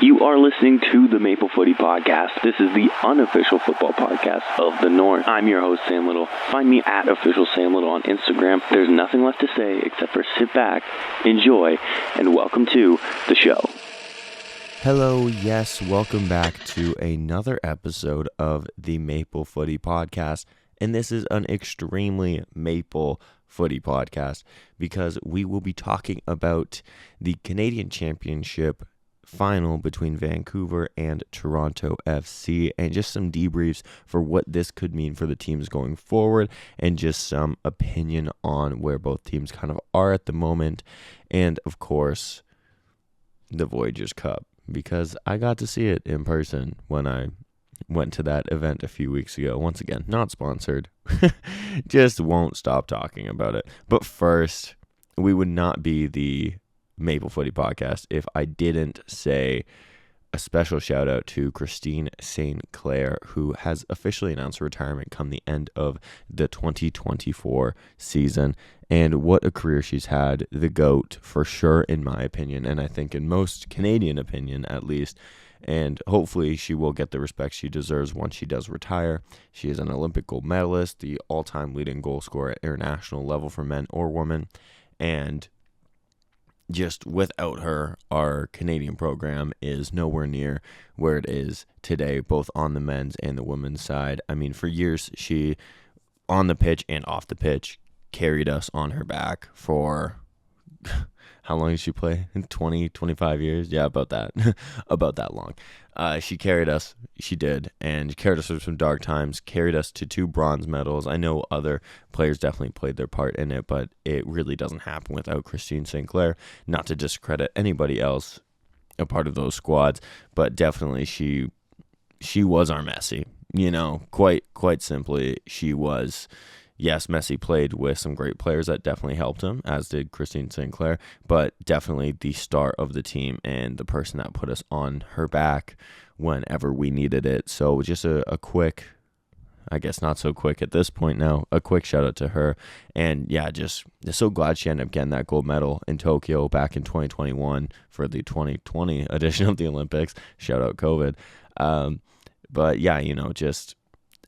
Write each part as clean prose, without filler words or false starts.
You are listening to the Maple Footy Podcast. This is the unofficial football podcast of the North. I'm your host, Sam Little. Find me at official Sam Little on Instagram. There's nothing left to say except for sit back, enjoy, and welcome to the show. Hello, yes, welcome back to another episode of the Maple Footy Podcast. And this is an extremely Maple Footy podcast because we will be talking about the Canadian Championship final between Vancouver and Toronto FC and just some debriefs for what this could mean for the teams going forward and just some opinion on where both teams kind of are at the moment. And of course, the Voyageurs Cup, because I got to see it in person when I went to that event a few weeks ago. Once again, not sponsored. Just won't stop talking about it. But first, we would not be the Maple Footy Podcast if I didn't say a special shout out to Christine St. Clair, who has officially announced her retirement come the end of the 2024 season. And what a career she's had. The GOAT, for sure, in my opinion, and I think in most Canadian opinion at least. And hopefully she will get the respect she deserves once she does retire. She is an Olympic gold medalist, the all-time leading goal scorer at international level for men or women. And just without her, our Canadian program is nowhere near where it is today, both on the men's and the women's side. I mean, for years, she, on the pitch and off the pitch, carried us on her back for... How long did she play? 20, 25 years? Yeah, about that. About that long. She carried us. She did. And carried us through some dark times. Carried us to 2 bronze medals. I know other players definitely played their part in it, but it really doesn't happen without Christine St. Clair. Not to discredit anybody else a part of those squads, but definitely she was our Messi. You know, quite simply, she was... Yes, Messi played with some great players that definitely helped him, as did Christine St. Clair, but definitely the star of the team and the person that put us on her back whenever we needed it. So just a quick, I guess not so quick at this point now, a quick shout out to her. And yeah, just so glad she ended up getting that gold medal in Tokyo back in 2021 for the 2020 edition of the Olympics. Shout out COVID. But yeah, you know, just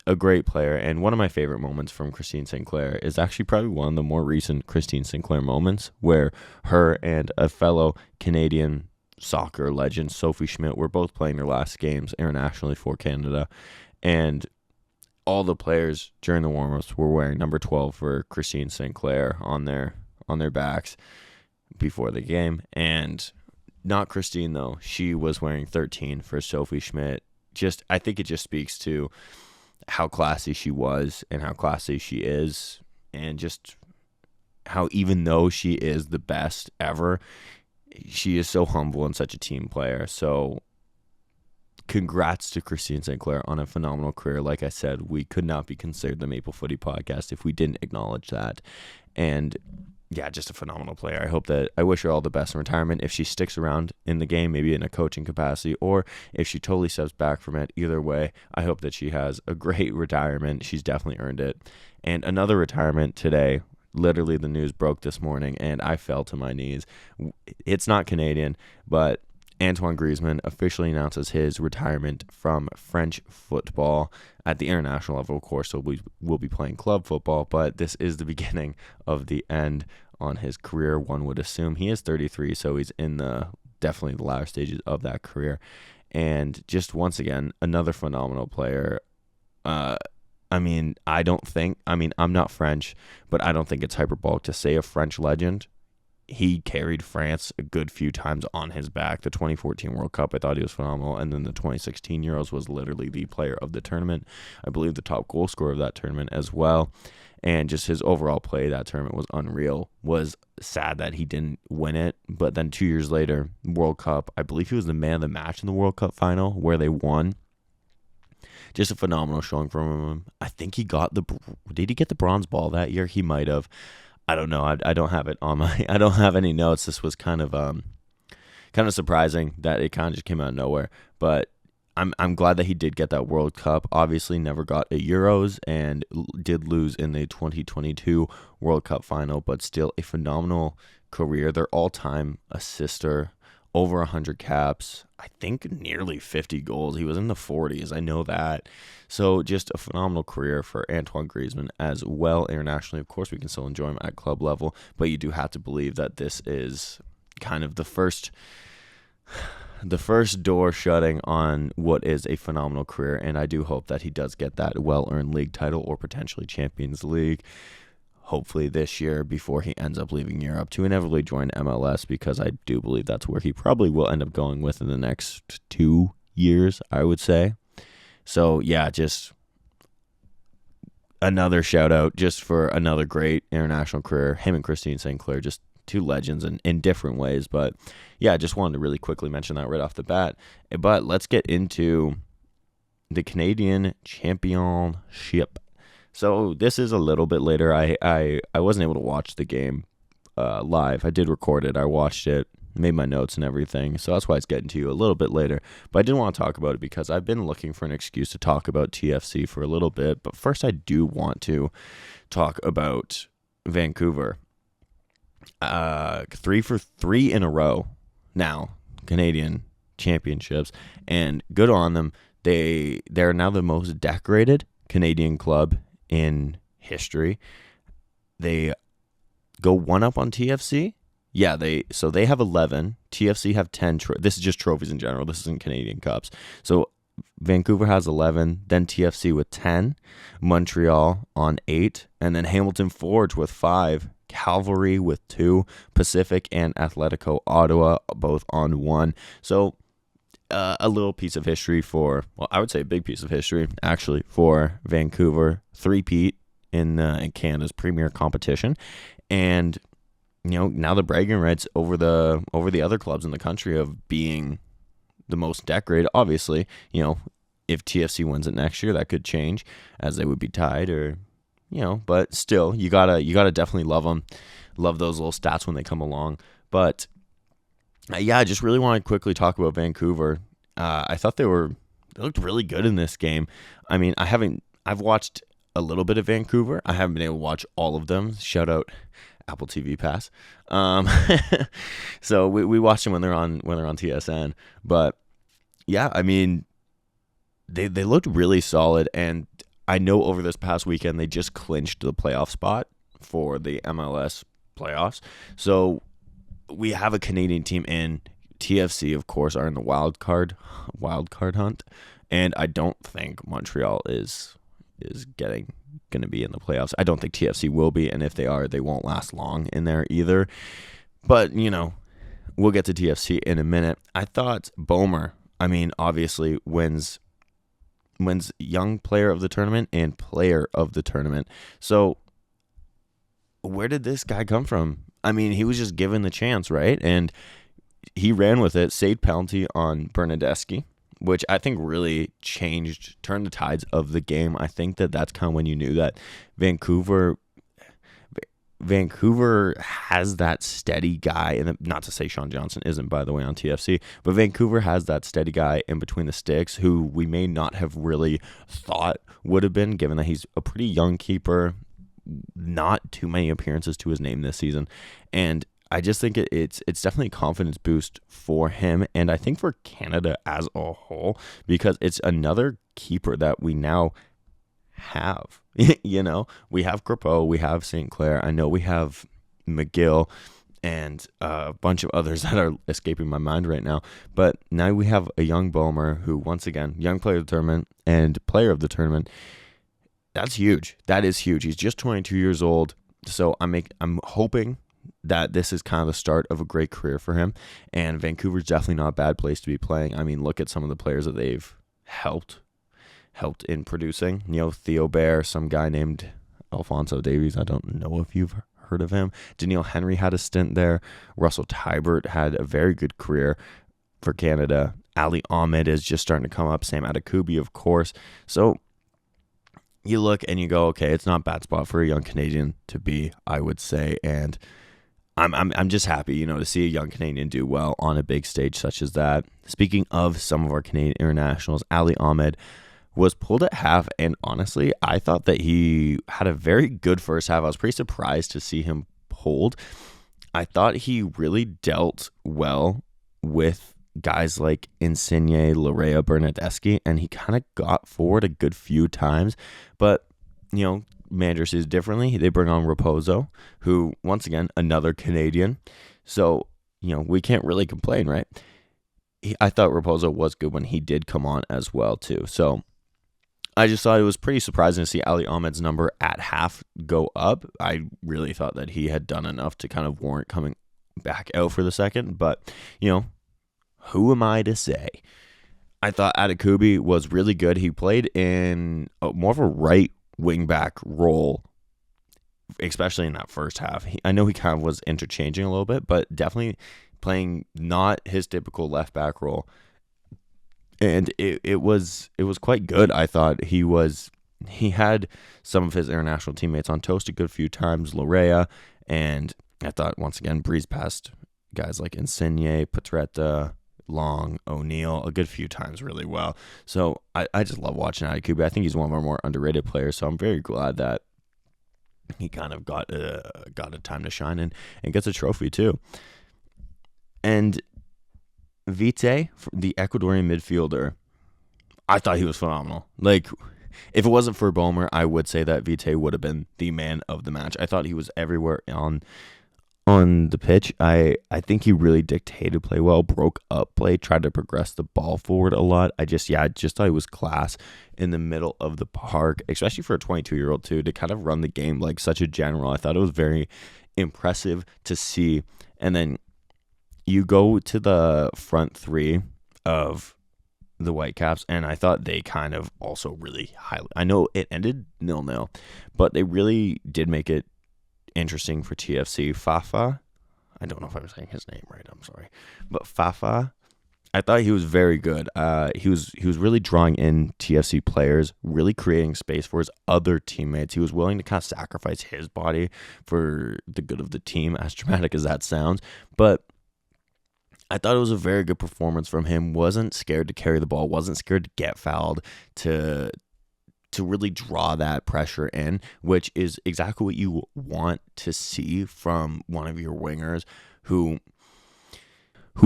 a great player, and one of my favorite moments from Christine St. Clair is actually probably one of the more recent Christine St. Clair moments where her and a fellow Canadian soccer legend, Sophie Schmidt, were both playing their last games internationally for Canada, and all the players during the warm-ups were wearing number 12 for Christine St. Clair on their backs before the game, and not Christine though. She was wearing 13 for Sophie Schmidt. I think it just speaks to how classy she was and how classy she is, and just how even though she is the best ever, she is so humble and such a team player. So congrats to Christine St. Clair on a phenomenal career. Like I said, we could not be considered the Maple Footy Podcast if we didn't acknowledge that. And yeah, just a phenomenal player. I wish her all the best in retirement. If she sticks around in the game, maybe in a coaching capacity, or if she totally steps back from it, either way, I hope that she has a great retirement. She's definitely earned it. And another retirement today, literally the news broke this morning, and I fell to my knees. It's not Canadian, but Antoine Griezmann officially announces his retirement from French football at the international level. Of course, so we will be playing club football, but this is the beginning of the end on his career, one would assume. He is 33, so he's in definitely the latter stages of that career. And just once again, another phenomenal player. I'm not French, but I don't think it's hyperbolic to say a French legend. He carried France a good few times on his back. The 2014 World Cup, I thought he was phenomenal. And then the 2016 Euros was literally the player of the tournament. I believe the top goal scorer of that tournament as well. And just his overall play that tournament was unreal. Was sad that he didn't win it. But then 2 years later, World Cup, I believe he was the man of the match in the World Cup final where they won. Just a phenomenal showing from him. I think did he get the bronze ball that year? He might have. I don't know. I don't have it on I don't have any notes. This was kind of surprising that it kind of just came out of nowhere. But I'm glad that he did get that World Cup. Obviously never got a Euros and did lose in the 2022 World Cup final, but still a phenomenal career. Their all-time assister, over 100 caps, I think nearly 50 goals. He was in the 40s, I know that. So just a phenomenal career for Antoine Griezmann as well internationally. Of course, we can still enjoy him at club level, but you do have to believe that this is kind of the first door shutting on what is a phenomenal career, and I do hope that he does get that well-earned league title or potentially Champions League, hopefully this year, before he ends up leaving Europe to inevitably join MLS, because I do believe that's where he probably will end up going within the next 2 years, I would say. So, yeah, just another shout-out just for another great international career. Him and Christine St. Clair, just two legends in different ways. But, yeah, I just wanted to really quickly mention that right off the bat. But let's get into the Canadian Championship. So this is a little bit later. I wasn't able to watch the game live. I did record it. I watched it, made my notes and everything. So that's why it's getting to you a little bit later. But I didn't want to talk about it because I've been looking for an excuse to talk about TFC for a little bit. But first, I do want to talk about Vancouver. 3 for 3 in a row now, Canadian championships, and good on them. They're now the most decorated Canadian club in history. They go one up on TFC. Yeah, they have 11. TFC have 10. This is just trophies in general. This isn't Canadian Cups. So Vancouver has 11, then TFC with 10, Montreal on 8, and then Hamilton Forge with 5, Calvary with 2, Pacific and Atletico Ottawa both on 1. So a little piece of history I would say a big piece of history, actually, for Vancouver. Three-peat in Canada's premier competition. And, now the bragging rights over the other clubs in the country of being the most decorated. Obviously, if TFC wins it next year, that could change, as they would be tied, or, but still, you gotta definitely love them. Love those little stats when they come along. But yeah, I just really want to quickly talk about Vancouver. I thought they looked really good in this game. I mean, I've watched a little bit of Vancouver. I haven't been able to watch all of them. Shout out Apple TV Pass. So we watched them when they're on TSN. But yeah, I mean, they looked really solid, and I know over this past weekend they just clinched the playoff spot for the MLS playoffs. So we have a Canadian team in. TFC, of course, are in the wild card hunt, and I don't think Montreal is going to be in the playoffs. I don't think TFC will be, and if they are, they won't last long in there either. But we'll get to TFC in a minute. I thought Bomer, obviously wins young player of the tournament and player of the tournament. So where did this guy come from? He was just given the chance, right? And he ran with it, saved penalty on Bernadeschi, which I think really turned the tides of the game. I think that's kind of when you knew that Vancouver has that steady guy, and not to say Sean Johnson isn't, by the way, on TFC, but Vancouver has that steady guy in between the sticks who we may not have really thought would have been, given that he's a pretty young keeper, not too many appearances to his name this season, and I just think it's definitely a confidence boost for him, and I think for Canada as a whole, because it's another keeper that we now have. We have Crépeau, we have St. Clair, I know we have McGill, and a bunch of others that are escaping my mind right now, but now we have a young Bomer who, once again, young player of the tournament and player of the tournament. That's huge. That is huge. He's just 22 years old, so I'm hoping that this is kind of the start of a great career for him, and Vancouver's definitely not a bad place to be playing. Look at some of the players that they've helped in producing. Theo Bair, some guy named Alphonso Davies. I don't know if you've heard of him. Daniil Henry had a stint there. Russell Tybert had a very good career for Canada. Ali Ahmed is just starting to come up. Sam Adekubi, of course. So you look and you go, okay, it's not a bad spot for a young Canadian to be, I would say, and I'm just happy, to see a young Canadian do well on a big stage such as that. Speaking of some of our Canadian internationals, Ali Ahmed was pulled at half, and honestly, I thought that he had a very good first half. I was pretty surprised to see him pulled. I thought he really dealt well with guys like Insigne, Larea, Bernardeschi, and he kind of got forward a good few times. But, manager sees differently. They bring on Raposo, who, once again, another Canadian. So, we can't really complain, right? I thought Raposo was good when he did come on as well, too. So, I just thought it was pretty surprising to see Ali Ahmed's number at half go up. I really thought that he had done enough to kind of warrant coming back out for the second. But, who am I to say? I thought Adekubi was really good. He played in more of a right wing back role, especially in that first half. I know he kind of was interchanging a little bit, but definitely playing not his typical left back role. And it was quite good. I thought he had some of his international teammates on toast a good few times, Larea, and I thought once again breezed past guys like Insigne, Petretta, Long, O'Neill a good few times really well. So I just love watching Adekubi. I think he's one of our more underrated players, so I'm very glad that he kind of got a time to shine and gets a trophy too. And Vite, the Ecuadorian midfielder, I thought he was phenomenal. Like, if it wasn't for Bomer, I would say that Vite would have been the man of the match. I thought he was everywhere on the pitch. I think he really dictated play well, broke up play, tried to progress the ball forward a lot. I just thought he was class in the middle of the park, especially for a 22-year-old too, to kind of run the game like such a general. I thought it was very impressive to see. And then you go to the front three of the Whitecaps, and I thought they kind of also really highly. I know it ended 0-0, but they really did make it interesting for TFC. Fafa, I don't know if I'm saying his name right, I'm sorry, but Fafa, I thought he was very good. He was really drawing in TFC players, really creating space for his other teammates. He was willing to kind of sacrifice his body for the good of the team, as dramatic as that sounds. But I thought it was a very good performance from him. Wasn't scared to carry the ball, wasn't scared to get fouled, to really draw that pressure in, which is exactly what you want to see from one of your wingers who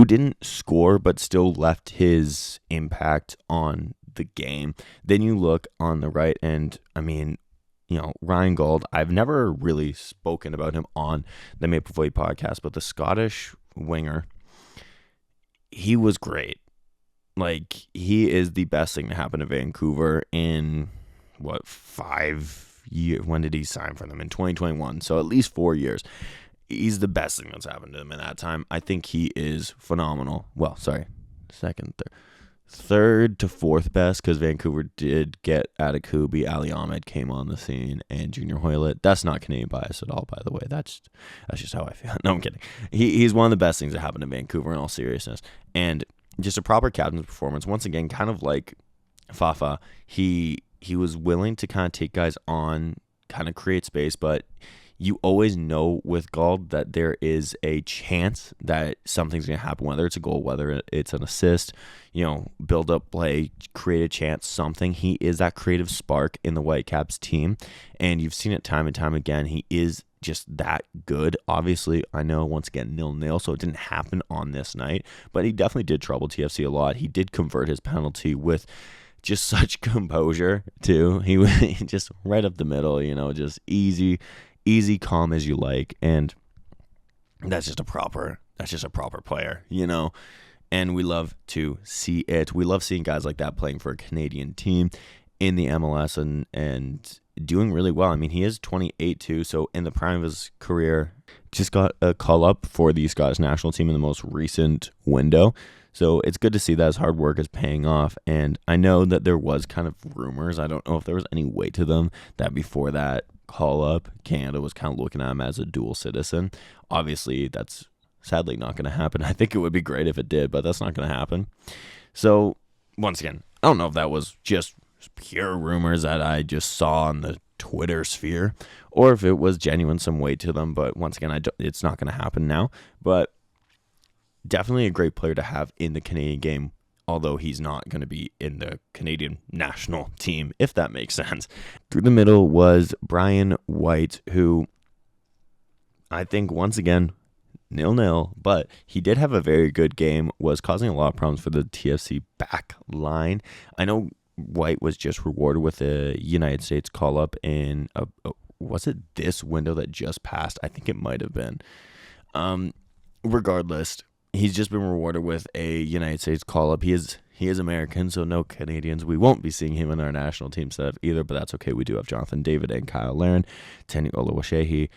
didn't score but still left his impact on the game. Then you look on the right, and I mean, Ryan Gold, I've never really spoken about him on the Maple Footy podcast, but the Scottish winger, he was great. Like, he is the best thing to happen to Vancouver in 5 years? When did he sign for them? In 2021. So at least 4 years. He's the best thing that's happened to him in that time. I think he is phenomenal. Well, sorry, third to fourth best, because Vancouver did get Adekubi, Ali Ahmed came on the scene, and Junior Hoylett. That's not Canadian bias at all, by the way. That's just how I feel. No, I'm kidding. He's one of the best things that happened to Vancouver in all seriousness. And just a proper captain's performance. Once again, kind of like Fafa, he was willing to kind of take guys on, kind of create space, but you always know with Gauld that there is a chance that something's going to happen, whether it's a goal, whether it's an assist, build up play, create a chance, something. He is that creative spark in the Whitecaps team, and you've seen it time and time again. He is just that good. Obviously, I know, once again, 0-0, so it didn't happen on this night, but he definitely did trouble TFC a lot. He did convert his penalty with just such composure, too. He just right up the middle, just easy, calm as you like, and that's just a proper player, and we love to see it. We love seeing guys like that playing for a Canadian team in the MLS and doing really well. I mean, he is 28 too, so in the prime of his career, just got a call up for the Scottish national team in the most recent window. So it's good to see that his hard work is paying off. And I know that there was kind of rumors, I don't know if there was any weight to them, that before that call up, Canada was kind of looking at him as a dual citizen. Obviously, that's sadly not going to happen. I think it would be great if it did, but that's not going to happen. So once again, I don't know if that was just pure rumors that I just saw on the Twitter sphere, or if it was genuine, some weight to them. But once again, it's not going to happen now. But definitely a great player to have in the Canadian game, although he's not going to be in the Canadian national team, if that makes sense. Through the middle was Brian White, who I think, once again, 0-0, but he did have a very good game, was causing a lot of problems for the TFC back line. I know White was just rewarded with a United States call-up in, was it this window that just passed? I think it might have been. Regardless, he's just been rewarded with a United States call-up. He is American, so no Canadians. We won't be seeing him in our national team setup either, but that's okay. We do have Jonathan David and Kyle Larin, Tani Oluwaseyi,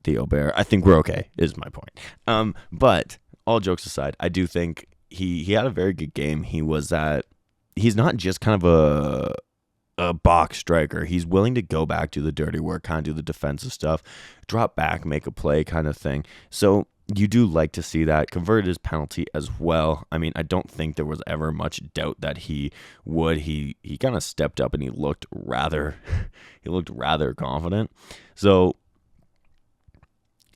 Theo Bear. I think we're okay, is my point. But all jokes aside, I do think he had a very good game. He's not just kind of a box striker. He's willing to go back, do the dirty work, kind of do the defensive stuff, drop back, make a play kind of thing. So you do like to see that. Converted his penalty as well. I mean, I don't think there was ever much doubt that he would. He kind of stepped up and he looked rather confident. So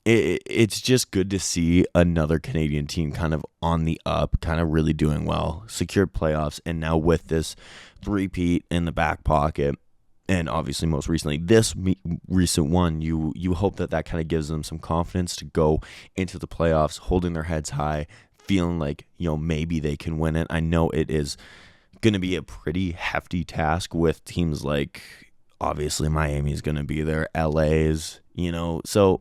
it's just good to see another Canadian team kind of on the up, kind of really doing well, secured playoffs, and now with this three-peat in the back pocket, and obviously most recently this recent one, you hope that kind of gives them some confidence to go into the playoffs, holding their heads high, feeling like, maybe they can win it. I know it is going to be a pretty hefty task with teams like, obviously Miami's going to be there, LA's, so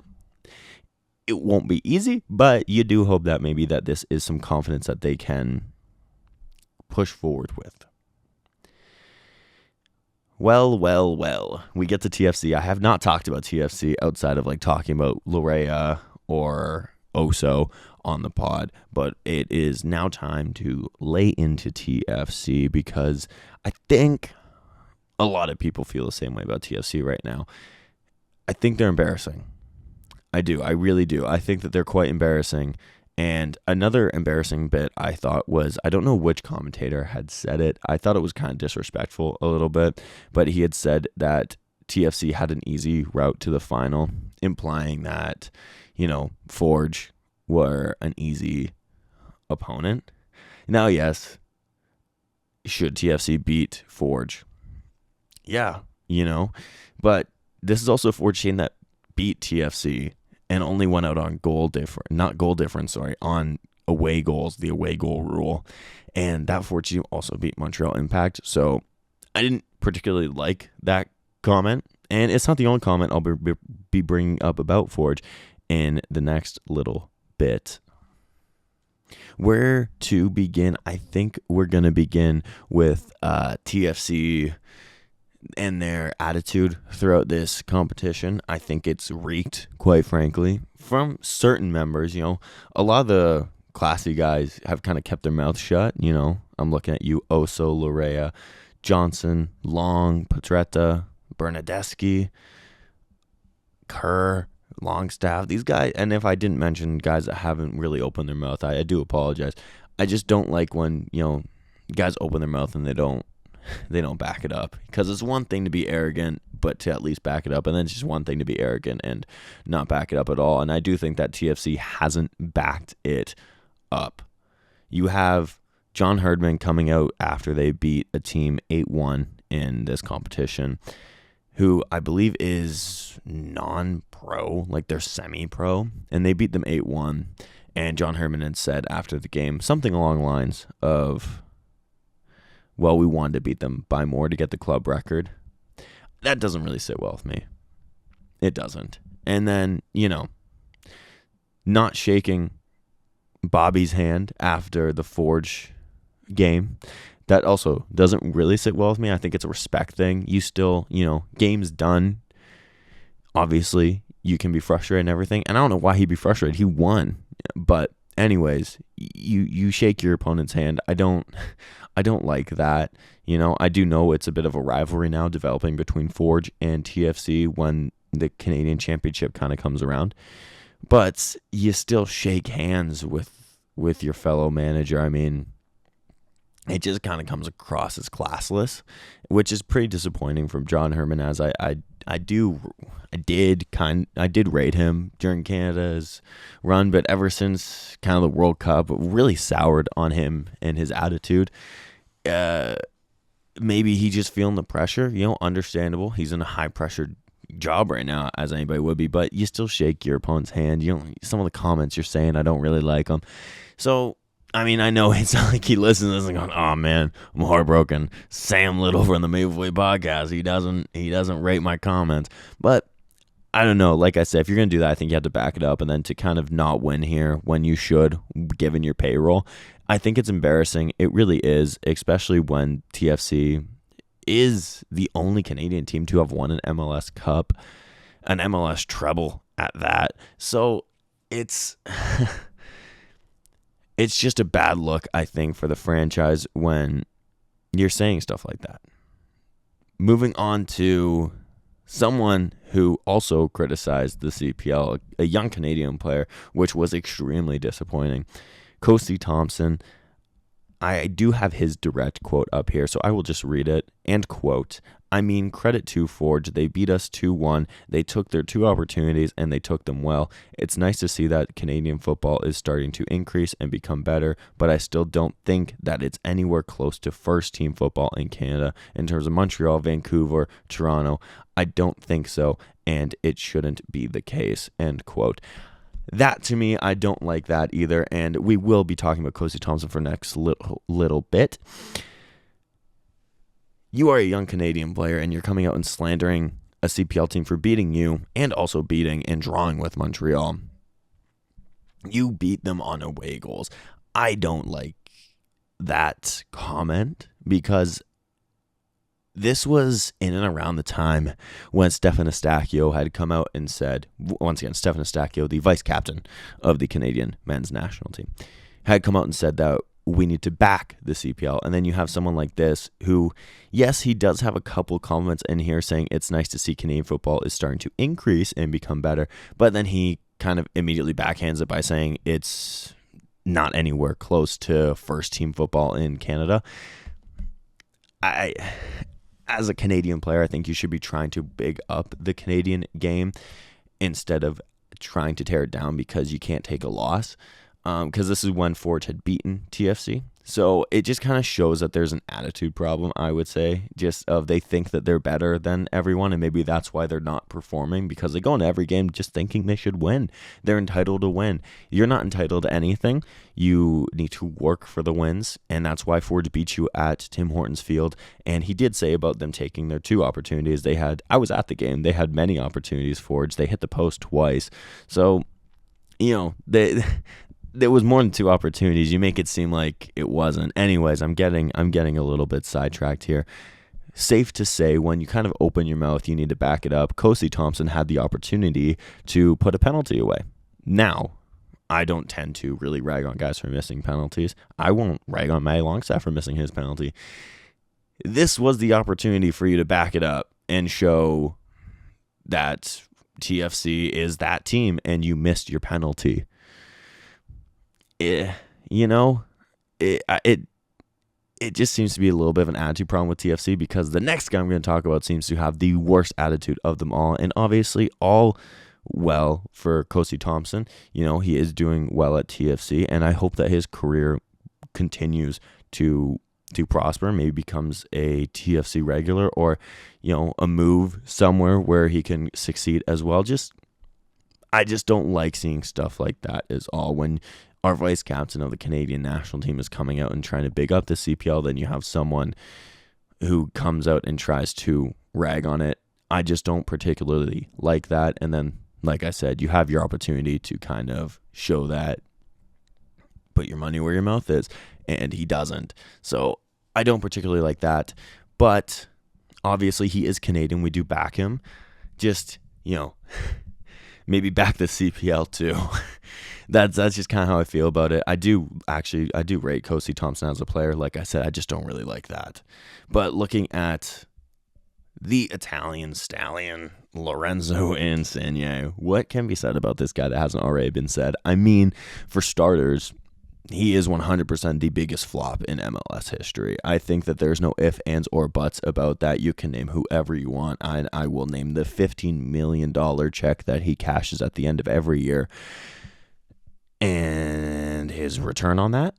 it won't be easy, but you do hope that maybe that this is some confidence that they can push forward with. Well, we get to TFC. I have not talked about TFC outside of talking about Lorea or Oso on the pod, but it is now time to lay into TFC because I think a lot of people feel the same way about TFC right now. I think they're embarrassing. I do. I really do. I think that they're quite embarrassing. And another embarrassing bit I thought was, I don't know which commentator had said it. I thought it was kind of disrespectful a little bit, but he had said that TFC had an easy route to the final, implying that, Forge were an easy opponent. Now, yes, should TFC beat Forge? Yeah, but this is also a Forge team that beat TFC and only went out on on away goals, the away goal rule. And that Forge team also beat Montreal Impact. So I didn't particularly like that comment. And it's not the only comment I'll be bringing up about Forge in the next little bit. Where to begin? I think we're going to begin with TFC and their attitude throughout this competition. I think it's reeked, quite frankly, from certain members. A lot of the classy guys have kind of kept their mouths shut. I'm looking at you, Oso, Lorea, Johnson, Long, Petretta, Bernadeschi, Kerr, Longstaff. These guys, and if I didn't mention guys that haven't really opened their mouth, I do apologize. I just don't like when, guys open their mouth and they don't back it up, because it's one thing to be arrogant but to at least back it up, and then it's just one thing to be arrogant and not back it up at all. And I do think that TFC hasn't backed it up. You have John Herdman coming out after they beat a team 8-1 in this competition, who I believe is non-pro, they're semi-pro, and they beat them 8-1. And John Herdman had said after the game something along the lines of, well, we wanted to beat them by more to get the club record. That doesn't really sit well with me. It doesn't. And then, not shaking Bobby's hand after the Forge game, that also doesn't really sit well with me. I think it's a respect thing. You still, game's done. Obviously, you can be frustrated and everything. And I don't know why he'd be frustrated. He won. But anyways, you shake your opponent's hand. I don't like that. I do know it's a bit of a rivalry now developing between Forge and TFC when the Canadian Championship kind of comes around. But you still shake hands with your fellow manager. I mean, it just kind of comes across as classless, which is pretty disappointing from John Herdman, as I did rate him during Canada's run, but ever since kind of the World Cup, really soured on him and his attitude. Maybe he just feeling the pressure, understandable. He's in a high pressure, job right now, as anybody would be, but you still shake your opponent's hand. Some of the comments you're saying, I don't really like them. So, I mean, I know it's not like he listens to this and going, oh man, I'm heartbroken. Sam Little from the Maple Footy Podcast, he doesn't rate my comments. But I don't know. Like I said, if you're going to do that, I think you have to back it up, and then to kind of not win here when you should, given your payroll, I think it's embarrassing. It really is, especially when TFC is the only Canadian team to have won an MLS Cup, an MLS treble at that. So it's it's just a bad look, I think, for the franchise when you're saying stuff like that. Moving on to someone who also criticized the CPL, a young Canadian player, which was extremely disappointing. Kosi Thompson, I do have his direct quote up here, so I will just read it. And quote, I mean, credit to Forge. They beat us 2-1. They took their 2 opportunities, and they took them well. It's nice to see that Canadian football is starting to increase and become better, but I still don't think that it's anywhere close to first-team football in Canada in terms of Montreal, Vancouver, Toronto. I don't think so, and it shouldn't be the case, end quote. That, to me, I don't like that either, and we will be talking about Kosi Thompson for next little bit. You are a young Canadian player, and you're coming out and slandering a CPL team for beating you, and also beating and drawing with Montreal. You beat them on away goals. I don't like that comment, because this was in and around the time when Stefan Eustáquio had come out and said, once again, Stefan Eustáquio, the vice captain of the Canadian men's national team, had come out and said that we need to back the CPL. And then you have someone like this who, yes, he does have a couple comments in here saying it's nice to see Canadian football is starting to increase and become better, but then he kind of immediately backhands it by saying it's not anywhere close to first-team football in Canada. As a Canadian player, I think you should be trying to big up the Canadian game instead of trying to tear it down because you can't take a loss. Because this is when Forge had beaten TFC. So it just kind of shows that there's an attitude problem, I would say, just of they think that they're better than everyone, and maybe that's why they're not performing, because they go into every game just thinking they should win. They're entitled to win. You're not entitled to anything. You need to work for the wins, and that's why Forge beat you at Tim Hortons Field. And he did say about them taking their 2 opportunities. I was at the game. They had many opportunities, Forge. They hit the post twice. So, there was more than 2 opportunities. You make it seem like it wasn't. Anyways, I'm getting a little bit sidetracked here. Safe to say, when you kind of open your mouth, you need to back it up. Kosi Thompson had the opportunity to put a penalty away. Now, I don't tend to really rag on guys for missing penalties. I won't rag on Matty Longstaff for missing his penalty. This was the opportunity for you to back it up and show that TFC is that team, and you missed your penalty. It just seems to be a little bit of an attitude problem with TFC, because the next guy I'm going to talk about seems to have the worst attitude of them all, and obviously all well for Kosi Thompson. He is doing well at TFC, and I hope that his career continues to prosper, maybe becomes a TFC regular, or a move somewhere where he can succeed as well. I just don't like seeing stuff like that is all. When our vice captain of the Canadian national team is coming out and trying to big up the CPL, then you have someone who comes out and tries to rag on it. I just don't particularly like that. And then, like I said, you have your opportunity to kind of show that, put your money where your mouth is, and he doesn't. So I don't particularly like that. But obviously he is Canadian. We do back him. Just, maybe back the CPL too. That's just kind of how I feel about it. I do rate Kosi Thompson as a player. Like I said, I just don't really like that. But looking at the Italian stallion, Lorenzo Insigne, what can be said about this guy that hasn't already been said? I mean, for starters, he is 100% the biggest flop in MLS history. I think that there's no ifs, ands, or buts about that. You can name whoever you want. I will name the $15 million check that he cashes at the end of every year. And his return on that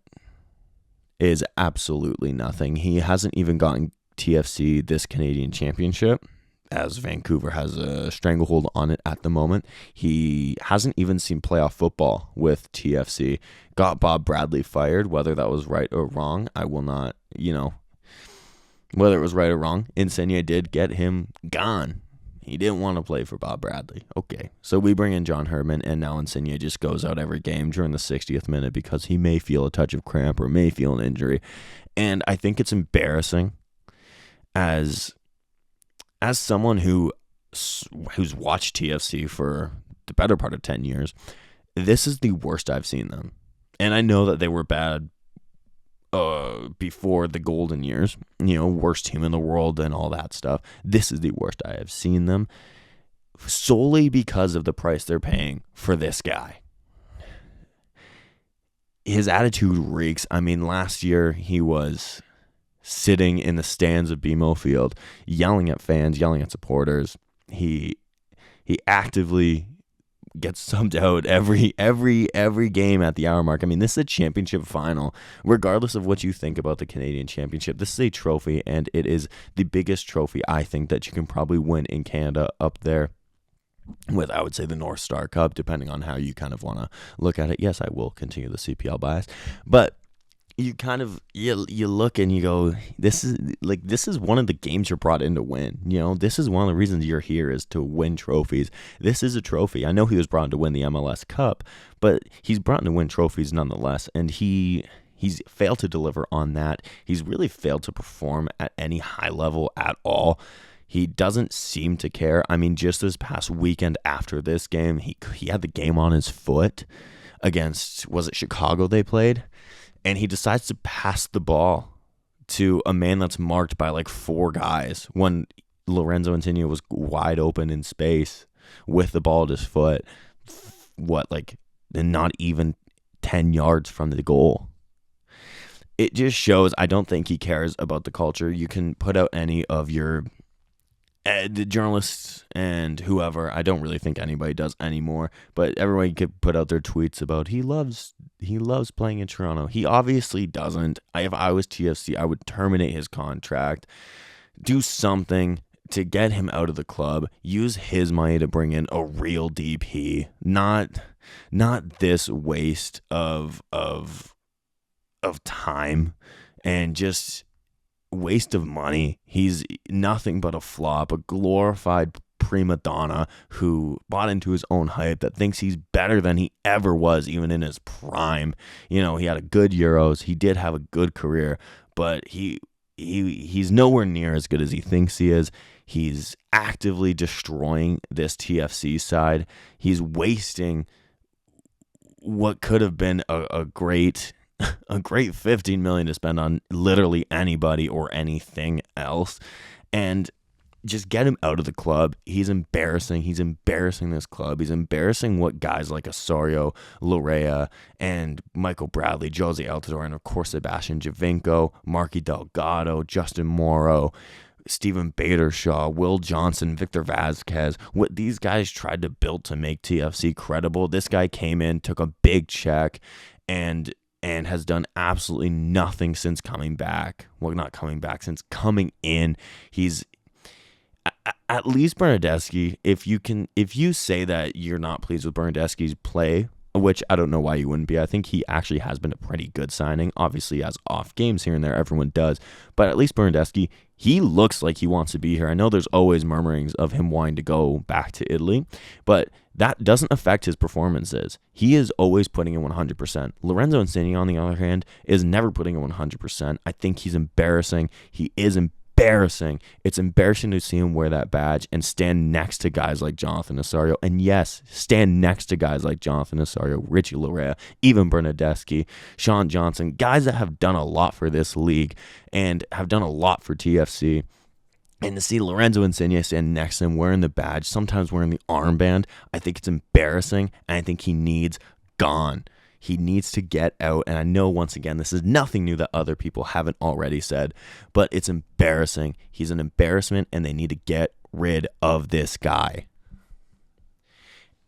is absolutely nothing. He hasn't even gotten TFC this Canadian championship as Vancouver has a stranglehold on it at the moment. He hasn't even seen playoff football with TFC. Got Bob Bradley fired, whether that was right or wrong. I will not, whether it was right or wrong. Insigne did get him gone. He didn't want to play for Bob Bradley. Okay, so we bring in John Herman, and now Insigne just goes out every game during the 60th minute because he may feel a touch of cramp or may feel an injury. And I think it's embarrassing as someone who's watched TFC for the better part of 10 years, this is the worst I've seen them. And I know that they were bad before the golden years, worst team in the world and all that stuff. This is the worst I have seen them, solely because of the price they're paying for this guy. His attitude reeks. I mean, last year he was sitting in the stands of BMO Field, yelling at fans, yelling at supporters. He actively gets subbed out every game at the hour mark. I mean, this is a championship final. Regardless of what you think about the Canadian Championship, this is a trophy, and it is the biggest trophy I think that you can probably win in Canada, up there with, I would say, the North Star Cup, depending on how you kind of want to look at it. Yes, I will continue the CPL bias, but you kind of you look and you go, this is one of the games you're brought in to win. This is one of the reasons you're here, is to win trophies. This is a trophy. I know he was brought in to win the MLS Cup, but he's brought in to win trophies nonetheless, and he's failed to deliver on that. He's really failed to perform at any high level at all. He doesn't seem to care. I mean, just this past weekend after this game, he had the game on his foot against, was it Chicago they played? And he decides to pass the ball to a man that's marked by like 4 guys when Lorenzo Insigne was wide open in space with the ball at his foot. Not even 10 yards from the goal. It just shows I don't think he cares about the culture. You can put out any of your the journalists and whoever. I don't really think anybody does anymore, but everyone could put out their tweets about he loves playing in Toronto. He obviously doesn't. If I was TFC, I would terminate his contract, do something to get him out of the club, use his money to bring in a real DP, not this waste of time and just waste of money. He's nothing but a flop, a glorified prima donna who bought into his own hype, that thinks he's better than he ever was, even in his prime. He had a good Euros. He did have a good career, but he's nowhere near as good as he thinks he is. He's actively destroying this TFC side. He's wasting what could have been a great $15 million to spend on literally anybody or anything else, and just get him out of the club. He's embarrassing. He's embarrassing this club. He's embarrassing what guys like Osorio, Lorea, and Michael Bradley, Jose Altidore, and of course Sebastian Giovinco, Marky Delgado, Justin Morrow, Stephen Badershaw, Will Johnson, Victor Vasquez, what these guys tried to build to make TFC credible. This guy came in, took a big check, and has done absolutely nothing since coming back. Well, not coming back, since coming in. He's at least Bernardeschi. If you say that you're not pleased with Bernardeschi's play, which I don't know why you wouldn't be. I think he actually has been a pretty good signing. Obviously, he has off games here and there. Everyone does. But at least Bernardeschi, he looks like he wants to be here. I know there's always murmurings of him wanting to go back to Italy, but that doesn't affect his performances. He is always putting in 100%. Lorenzo Insigne, on the other hand, is never putting in 100%. I think he's embarrassing. He is embarrassing. It's embarrassing to see him wear that badge and stand next to guys like Jonathan Osorio. And yes, stand next to guys like Jonathan Osorio, Richie Lorea, even Bernardeschi, Sean Johnson, guys that have done a lot for this league and have done a lot for TFC. And to see Lorenzo Insigne stand next to him wearing the badge, sometimes wearing the armband, I think it's embarrassing, and I think he needs gone. He needs to get out, and I know, once again, this is nothing new that other people haven't already said, but it's embarrassing. He's an embarrassment, and they need to get rid of this guy.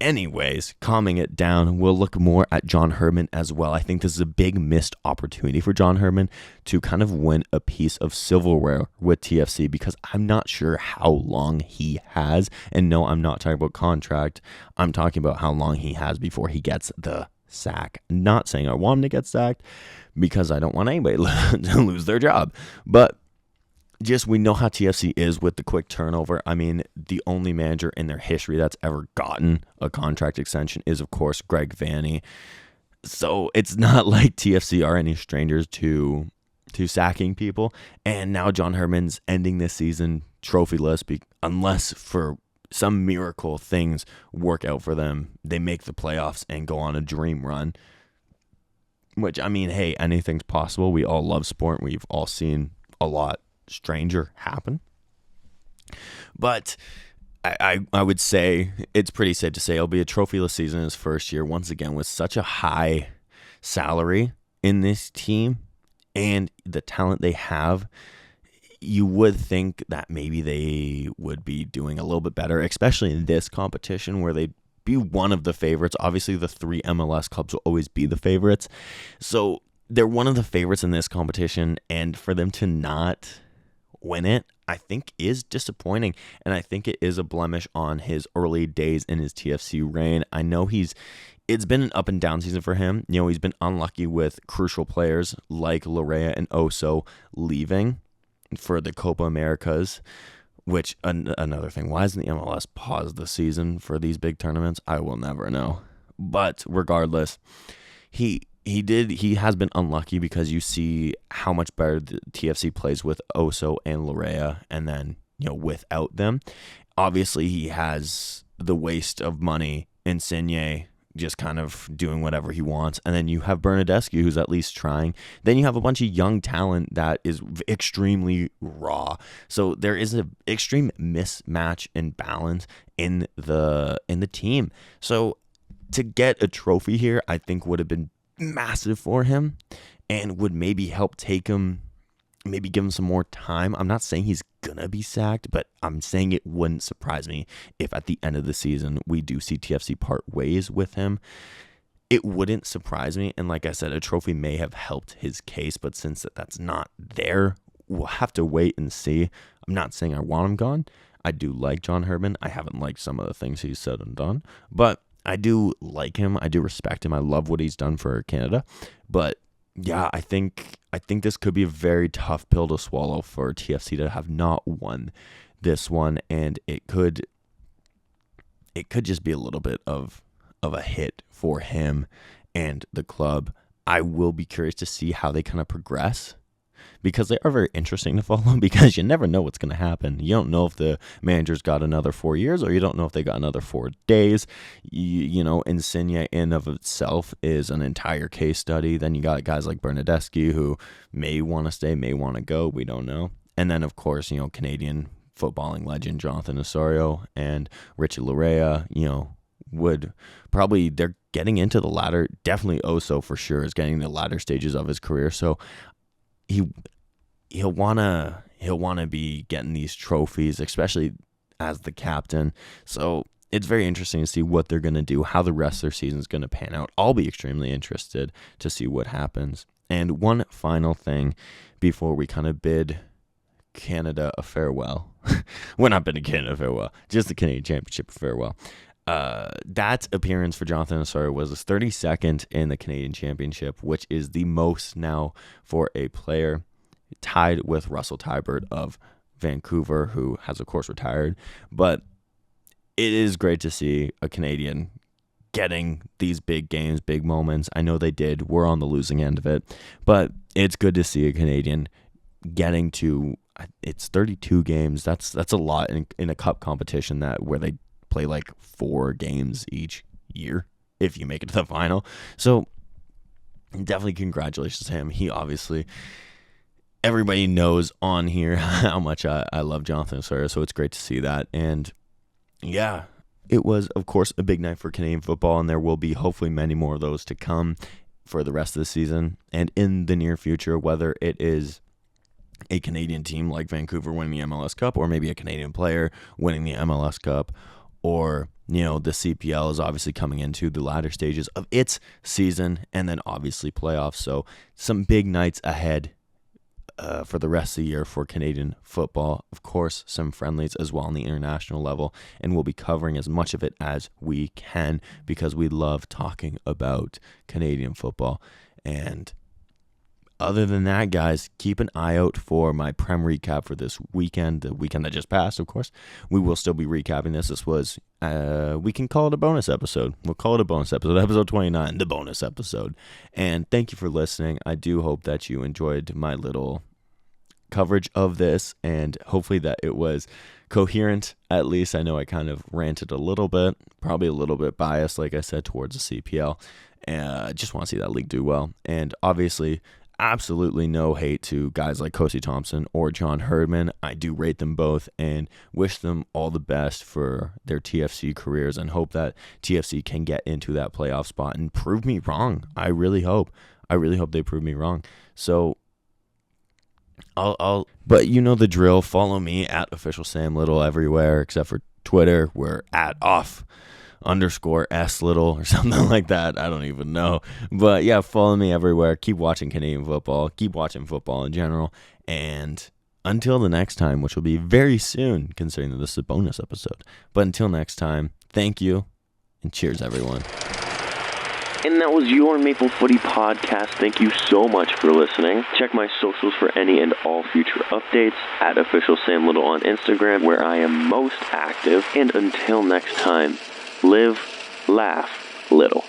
Anyways, calming it down, we'll look more at John Herdman as well. I think this is a big missed opportunity for John Herdman to kind of win a piece of silverware with TFC, because I'm not sure how long he has. And no, I'm not talking about contract. I'm talking about how long he has before he gets the sack. Not saying I want him to get sacked, because I don't want anybody to lose their job. But just, we know how TFC is with the quick turnover. I mean, the only manager in their history that's ever gotten a contract extension is, of course, Greg Vanney. So it's not like TFC are any strangers to sacking people. And now John Herdman's ending this season trophyless, unless for some miracle things work out for them. They make the playoffs and go on a dream run. Which, I mean, hey, anything's possible. We all love sport. We've all seen a lot stranger happen. But I would say it's pretty safe to say it'll be a trophyless season in his first year, once again, with such a high salary in this team and the talent they have. You would think that maybe they would be doing a little bit better, especially in this competition where they'd be one of the favorites. Obviously, the 3 MLS clubs will always be the favorites. So they're one of the favorites in this competition, and for them to not win it, I think is disappointing, and I think it is a blemish on his early days in his TFC reign. I know it's been an up and down season for him. You know, he's been unlucky with crucial players like Larea and Oso leaving for the Copa Americas, which, another thing, why hasn't the MLS paused the season for these big tournaments? I will never know. But regardless, he has been unlucky, because you see how much better the TFC plays with Oso and Larea, and then, you know, without them. Obviously, he has the waste of money, Insigne just kind of doing whatever he wants, and then you have Bernadeschi, who's at least trying. Then you have a bunch of young talent that is extremely raw. So there is an extreme mismatch and balance in the team. So to get a trophy here, I think would have been massive for him, and would maybe help take him, maybe give him some more time. I'm not saying he's gonna be sacked, but I'm saying it wouldn't surprise me if at the end of the season we do see TFC part ways with him. It wouldn't surprise me, and like I said, a trophy may have helped his case, but since that's not there, we'll have to wait and see. I'm not saying I want him gone. I do like John Herdman. I haven't liked some of the things he's said and done, but I do like him. I do respect him. I love what he's done for Canada. But yeah, I think this could be a very tough pill to swallow for TFC to have not won this one, and it could just be a little bit of a hit for him and the club. I will be curious to see how they kind of progress, because they are very interesting to follow, because you never know what's going to happen. You don't know if the manager's got another 4 years, or you don't know if they got another 4 days. You know, Insigne in of itself is an entire case study. Then you got guys like Bernadeschi, who may want to stay, may want to go. We don't know. And then, of course, you know, Canadian footballing legend Jonathan Osorio and Richie Larea, you know, would probably, they're getting into the latter. Definitely Oso for sure is getting the latter stages of his career. So he'll wanna be getting these trophies, especially as the captain. So it's very interesting to see what they're gonna do, how the rest of their season is gonna pan out. I'll be extremely interested to see what happens. And one final thing before we kind of bid Canada a farewell. We're not bidding Canada a farewell, just the Canadian Championship a farewell. That appearance for Jonathan Osorio was his 32nd in the Canadian Championship, which is the most now for a player, tied with Russell Tybert of Vancouver, who has, of course, retired. But it is great to see a Canadian getting these big games, big moments. I know they did. We're on the losing end of it. But it's good to see a Canadian getting to, it's 32 games. That's a lot in a cup competition where they play like 4 games each year if you make it to the final. So definitely congratulations to him. He obviously, everybody knows on here how much I love Jonathan Osorio, so it's great to see that. And yeah, it was, of course, a big night for Canadian football, and there will be hopefully many more of those to come for the rest of the season and in the near future, whether it is a Canadian team like Vancouver winning the MLS Cup, or maybe a Canadian player winning the MLS Cup, or the CPL is obviously coming into the latter stages of its season, and then obviously playoffs. So some big nights ahead for the rest of the year for Canadian football. Of course, some friendlies as well on the international level, and we'll be covering as much of it as we can because we love talking about Canadian football. And other than that, guys, keep an eye out for my Prem recap for this weekend, the weekend that just passed, of course. We will still be recapping this. This was, we can call it a bonus episode. We'll call it a bonus episode, episode 29, the bonus episode. And thank you for listening. I do hope that you enjoyed my little coverage of this, and hopefully that it was coherent. At least I know I kind of ranted a little bit, probably a little bit biased, like I said, towards the CPL. I just want to see that league do well. And obviously, absolutely no hate to guys like Kosi Thompson or John Herdman. I do rate them both and wish them all the best for their TFC careers and hope that TFC can get into that playoff spot and prove me wrong. I really hope they prove me wrong. So but you know the drill. Follow me at official Sam Little everywhere except for Twitter. We're at _S Little or something like that. I don't even know. But yeah, follow me everywhere. Keep watching Canadian football. Keep watching football in general. And until the next time, which will be very soon, considering that this is a bonus episode. But until next time, thank you and cheers, everyone. And that was your Maple Footy Podcast. Thank you so much for listening. Check my socials for any and all future updates at official Sam Little on Instagram, where I am most active. And until next time, live, laugh, little.